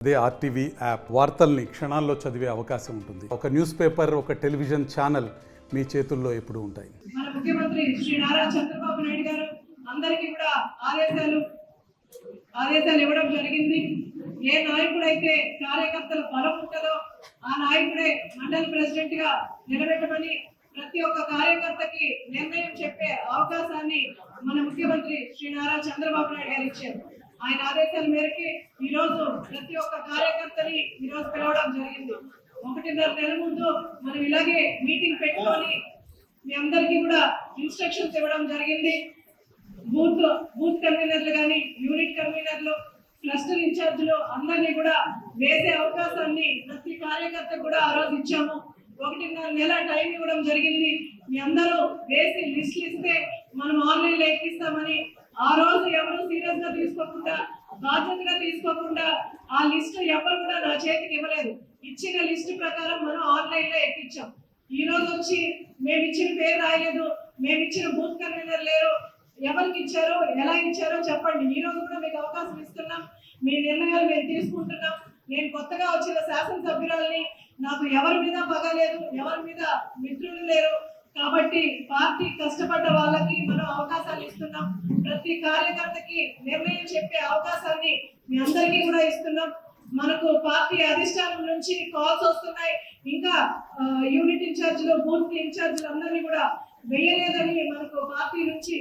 అదే RTV app వార్తల్ని క్షణాల్లో చదివే అవకాశం ఉంటుంది. ఒక న్యూస్ పేపర్, ఒక టెలివిజన్ ఛానల్ మీ చేతుల్లో ఎప్పుడూ ఉంటాయి. మన ముఖ్యమంత్రి శ్రీ నారా చంద్రబాబు నాయుడు గారు అందరికీ కూడా ఆదేశాలు ఇవ్వడం జరిగింది. ఏ నాయకుడైతే కార్యకర్తల బలం ఉంటుందో ఆ నాయకుడే మండల ప్రెసిడెంట్ గా నిలబెట్టమని ప్రతి ఒక్క కార్యకర్తకి నిర్ణయం చెప్పే అవకాశాన్ని మన ముఖ్యమంత్రి శ్రీ నారా చంద్రబాబు నాయుడు గారు ఇచ్చారు. ఆయన ఆదేశాల మేరకు ఈ రోజు ప్రతి ఒక్క కార్యకర్తని ఈ రోజు పిలవడం జరిగింది. 1.5 నెలల ముందు మనం ఇలాగే మీటింగ్ పెట్టుకొని మీ అందరికీ కూడా ఇన్స్ట్రక్షన్స్ ఇవ్వడం జరిగింది. బూత్ కన్వీనర్లు కానీ, యూనిట్ కన్వీనర్లు, క్లస్టర్ ఇన్ఛార్జీలు అందరినీ కూడా వేసే అవకాశాన్ని ప్రతి కార్యకర్త కూడా ఆ రోజు ఇచ్చాము. 1.5 నెల టైం ఇవ్వడం జరిగింది. మీ అందరూ వేసి లిస్టులు ఇస్తే మనం ఆన్లైన్ లో ఎక్కిస్తామని ఆ రోజు ఎవరు సీరియస్ గా తీసుకోకుండా, బాధ్యతగా తీసుకోకుండా ఆ లిస్ట్ ఎవరు కూడా నా చేతికి ఇవ్వలేదు. ఇచ్చిన లిస్ట్ ప్రకారం మనం ఆన్లైన్ లో ఎక్కించాం. ఈ రోజు వచ్చి మేము ఇచ్చిన పేరు రాయలేదు, మేము ఇచ్చిన బూత్ కన్వీనర్ లేరు, ఎవరికి ఇచ్చారో ఎలా ఇచ్చారో చెప్పండి. ఈ రోజు కూడా మీకు అవకాశం ఇస్తున్నాం. మీ నిర్ణయాలు మేము తీసుకుంటున్నాం. నేను కొత్తగా వచ్చిన శాసనసభ్యురాలని, నాకు ఎవరి మీద పగ లేదు, ఎవరి మీద మిత్రులు లేరు. కాబట్టి పార్టీ కష్టపడ్డ వాళ్ళకి మనం అవకాశాలు ఇస్తున్నాం. ప్రతి కార్యకర్తకి నిర్ణయం చెప్పే అవకాశాన్ని మీ అందరికీ కూడా ఇస్తున్నాం. మనకు పార్టీ అధిష్టానం నుంచి కాల్స్ వస్తున్నాయి. ఇంకా యూనిట్ ఇన్ఛార్జీలు, బూత్ ఇన్ఛార్జీలు అందరినీ కూడా వేయలేదని మనకు పార్టీ నుంచి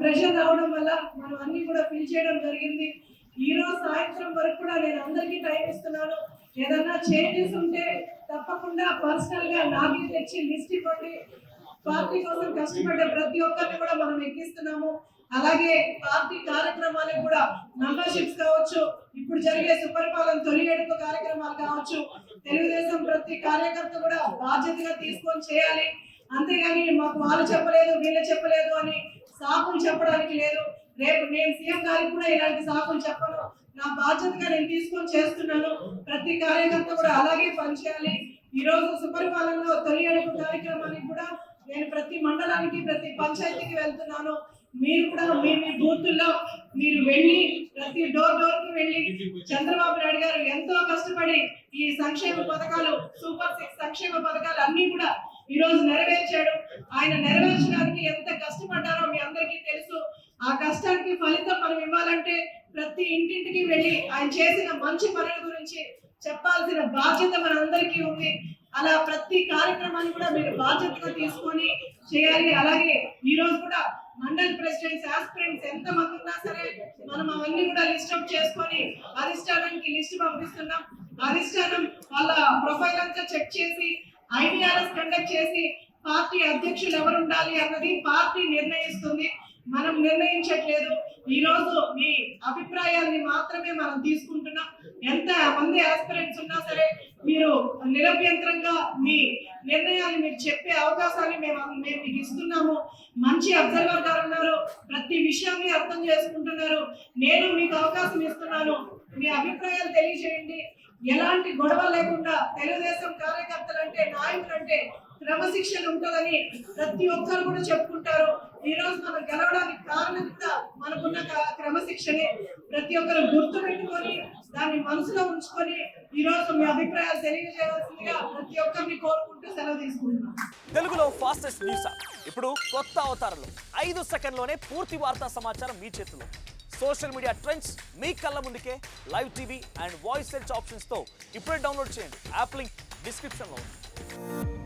ప్రెషర్ రావడం వల్ల మనం అన్ని కూడా ఫిల్ చేయడం జరిగింది. ఈ రోజు సాయంత్రం వరకు కూడా నేను అందరికీ టైం ఇస్తున్నాను. ఏదన్నా చేంజెస్ ఉంటే తప్పకుండా పర్సనల్ గా నాకు తెచ్చి లిస్ట్ ఇవ్వండి. పార్టీ కోసం కష్టపడే ప్రతి ఒక్కరిని కూడా మనం ఎక్కిస్తున్నాము. అలాగే పార్టీ కార్యక్రమాలకు కూడా మెంబర్షిప్స్ కావచ్చు, ఇప్పుడు జరిగే సుపరిపాలన తొలి ఏడుపు కార్యక్రమాలు కావచ్చు, తెలుగుదేశం ప్రతి కార్యకర్త కూడా బాధ్యతగా తీసుకొని చేయాలి. అంతేగాని మాకు వాళ్ళు చెప్పలేదు, వీళ్ళు చెప్పలేదు అని సాకులు చెప్పడానికి లేదు. రేపు నేను సీఎం గారికి కూడా ఇలాంటి సాకులు చెప్పను. నా బాధ్యతగా నేను తీసుకొని చేస్తున్నాను. ప్రతి కార్యకర్త కూడా అలాగే పనిచేయాలి. ఈ రోజు సుపరిపాలనలో తొలి అడుగు కార్యక్రమానికి కూడా నేను ప్రతి మండలానికి, ప్రతి పంచాయతీకి వెళ్తున్నాను. మీరు కూడా మీ బూతుల్లో మీరు వెళ్ళి ప్రతి డోర్ కి వెళ్ళి చంద్రబాబు నాయుడు గారు ఎంతో కష్టపడి ఈ సంక్షేమ పథకాలు, సూపర్ 6 సంక్షేమ పథకాలు అన్ని కూడా ఈ రోజు నెరవేర్చాడు. ఆయన నెరవేర్చడానికి ఎంత కష్టపడ్డారో మీ అందరికీ తెలుసు. ఆ కష్టానికి ఫలితం మనం ఇవ్వాలంటే ప్రతి ఇంటింటికి వెళ్ళి ఆయన చేసిన మంచి పనుల గురించి చెప్పాల్సిన బాధ్యత మనందరికీ ఉంది. అలా ప్రతి కార్యక్రమాన్ని కూడా మీరు బాధ్యతగా తీసుకొని చేయాలి. అలాగే ఈ రోజు కూడా మండల్ ప్రెసిడెంట్స్, ఆస్పిరెంట్స్ ఎంత మంది ఉన్నా సరే మనం అవన్నీ కూడా లిస్ట్ అవుట్ చేసుకొని అధిష్టానానికి లిస్ట్ పంపిస్తున్నాం. అధిష్టానం వాళ్ళ ప్రొఫైల్ అంతా చెక్ చేసి ఐడిఆర్ఎస్ కండక్ట్ చేసి పార్టీ అధ్యక్షులు ఎవరు ఉండాలి అన్నది పార్టీ నిర్ణయిస్తుంది, మనం నిర్ణయించట్లేదు. ఈ రోజు మీ అభిప్రాయాన్ని మాత్రమే మనం తీసుకుంటున్నాం. ఎంత మంది ఆస్పిరెంట్స్ ఉన్నా సరే మీరు నిరభ్యంతరంగా మీ నిర్ణయాన్ని మీరు చెప్పే అవకాశాన్ని మేము మీకు ఇస్తున్నాము. మంచి అబ్జర్వర్ గారు ఉన్నారు, ప్రతి విషయాన్ని అర్థం చేసుకుంటున్నారు. నేను మీకు అవకాశం ఇస్తున్నాను. మీ అభిప్రాయాలు తెలియజేయండి. ఎలాంటి గొడవ లేకుండా తెలుగుదేశం కార్యకర్తలు అంటే, నాయకులు అంటే క్రమశిక్షణ ఉంటుందని ప్రతి ఒక్కరు కూడా చెప్పుకుంటారు. ఈ రోజు మనం గెలవడానికి కారణం కూడా మనకున్న క్రమశిక్షణే. ప్రతి ఒక్కరు గుర్తు పెట్టుకొని దాన్ని మనసులో ఉంచుకొని ఈ రోజు మీ అభిప్రాయాలు తెలియజేయాల్సిందిగా ప్రతి ఒక్కరిని కోరుకుంటూ సెలవు తీసుకుంటున్నాం. తెలుగులో ఫాస్టెస్ట్ న్యూస్ ఇప్పుడు కొత్త అవతారంలో 5 సెకండ్లోనే పూర్తి వార్తా సమాచారం మీ చేతిలో. సోషల్ మీడియా ట్రెండ్స్ మీ కళ్ళ ముందుకే live TV and voice search ఆప్షన్స్తో ఇప్పుడే డౌన్లోడ్ చేయండి. యాప్ లింక్ డిస్క్రిప్షన్లో ఉంది.